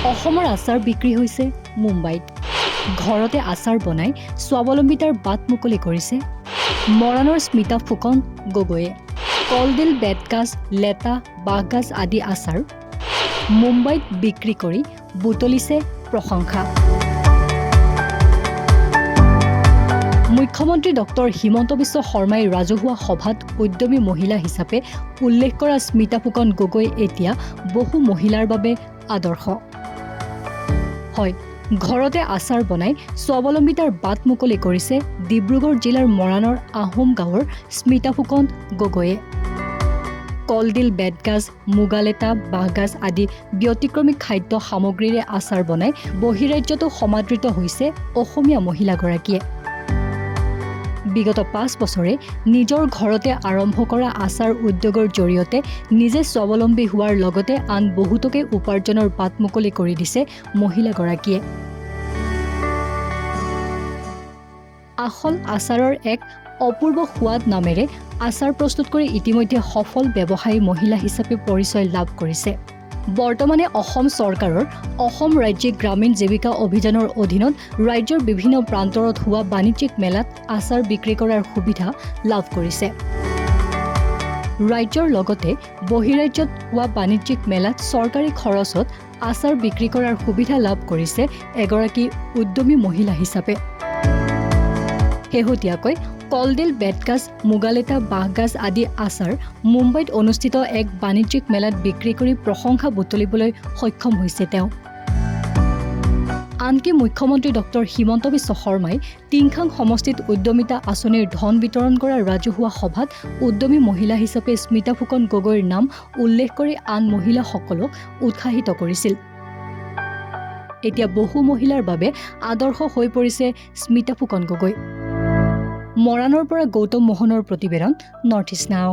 অসমৰ আচাৰ বিক্ৰী হৈছে মুম্বাইত। ঘৰতে আচাৰ বনাই স্বাৱলম্বিতাৰ বাট মুকলি কৰিছে মৰাণৰ স্মিতা ফুকন গগৈয়ে। কলডিল, বেতগাজ, লেটা, বাঁহগাজ আদি আচাৰ মুম্বাইত বিক্ৰী কৰি বুটলিছে প্ৰশংসা। মুখ্যমন্ত্ৰী ডক্টৰ হিমন্ত বিশ্ব শৰ্মাই ৰাজহুৱা সভাত উদ্যমী মহিলা হিচাপে উল্লেখ কৰা স্মিতা ফুকন গগৈ এতিয়া বহু মহিলাৰ বাবে আদৰ্শ। হয়, ঘৰতে আচাৰ বনাই স্বাৱলম্বিতাৰ বাট মুকলি কৰিছে ডিব্ৰুগড় জিলাৰ মৰাণৰ আহোম গাঁৱৰ স্মিতা ফুকন গগৈয়ে। কলডিল, বেতগাজ, মুগালেটা, বাঁহগাজ আদি ব্যতিক্ৰমী খাদ্য সামগ্ৰীৰে আচাৰ বনাই বহিৰাজ্যতো সমাদৃত হৈছে অসমীয়া মহিলাগৰাকীয়ে। বিগত ৫ বছৰে নিজৰ ঘৰতে আৰম্ভ কৰা আচাৰ উদ্যোগৰ জৰিয়তে নিজে স্বাৱলম্বী হোৱাৰ লগতে আন বহুতকে উপাৰ্জনৰ বাট মুকলি কৰি দিছে মহিলাগৰাকীয়ে। আচল আচাৰৰ এক অপূৰ্ব সোৱাদ নামেৰে আচাৰ প্ৰস্তুত কৰি ইতিমধ্যে সফল ব্যৱসায়ী মহিলা হিচাপে পৰিচয় লাভ কৰিছে। বৰ্তমানে অসম চৰকাৰৰ অসম ৰাজ্যিক গ্ৰামীণ জীৱিকা অভিযানৰ অধীনত ৰাজ্যৰ বিভিন্ন প্ৰান্তৰত হোৱা বাণিজ্যিক মেলাত আচাৰ বিক্ৰী কৰাৰ সুবিধা লাভ কৰিছে। ৰাজ্যৰ লগতে বহিৰাজ্যত হোৱা বাণিজ্যিক মেলাত চৰকাৰী খৰচত আচাৰ বিক্ৰী কৰাৰ সুবিধা লাভ কৰিছে এগৰাকী উদ্যমী মহিলা হিচাপে। শেহতীয়াকৈ কলডিল, বেতগাজ, মুগালেটা, বাঁহগাজ আদি আচাৰ মুম্বাইত অনুষ্ঠিত এক বাণিজ্যিক মেলাত বিক্ৰী কৰি প্ৰশংসা বুটলিবলৈ সক্ষম হৈছে তেওঁ। আনকি মুখ্যমন্ত্ৰী ডক্টৰ হিমন্ত বিশ্ব শৰ্মাই টিংখাং সমষ্টিত উদ্যমিতা আঁচনিৰ ধন বিতৰণ কৰা ৰাজহুৱা সভাত উদ্যমী মহিলা হিচাপে স্মিতা ফুকন গগৈৰ নাম উল্লেখ কৰি আন মহিলাসকলক উৎসাহিত কৰিছিল। এতিয়া বহু মহিলাৰ বাবে আদৰ্শ হৈ পৰিছে স্মিতা ফুকন গগৈ। মৰাণৰ পৰা গৌতম মোহনৰ প্ৰতিবেদন, নৰ্থ ইষ্ট নাও।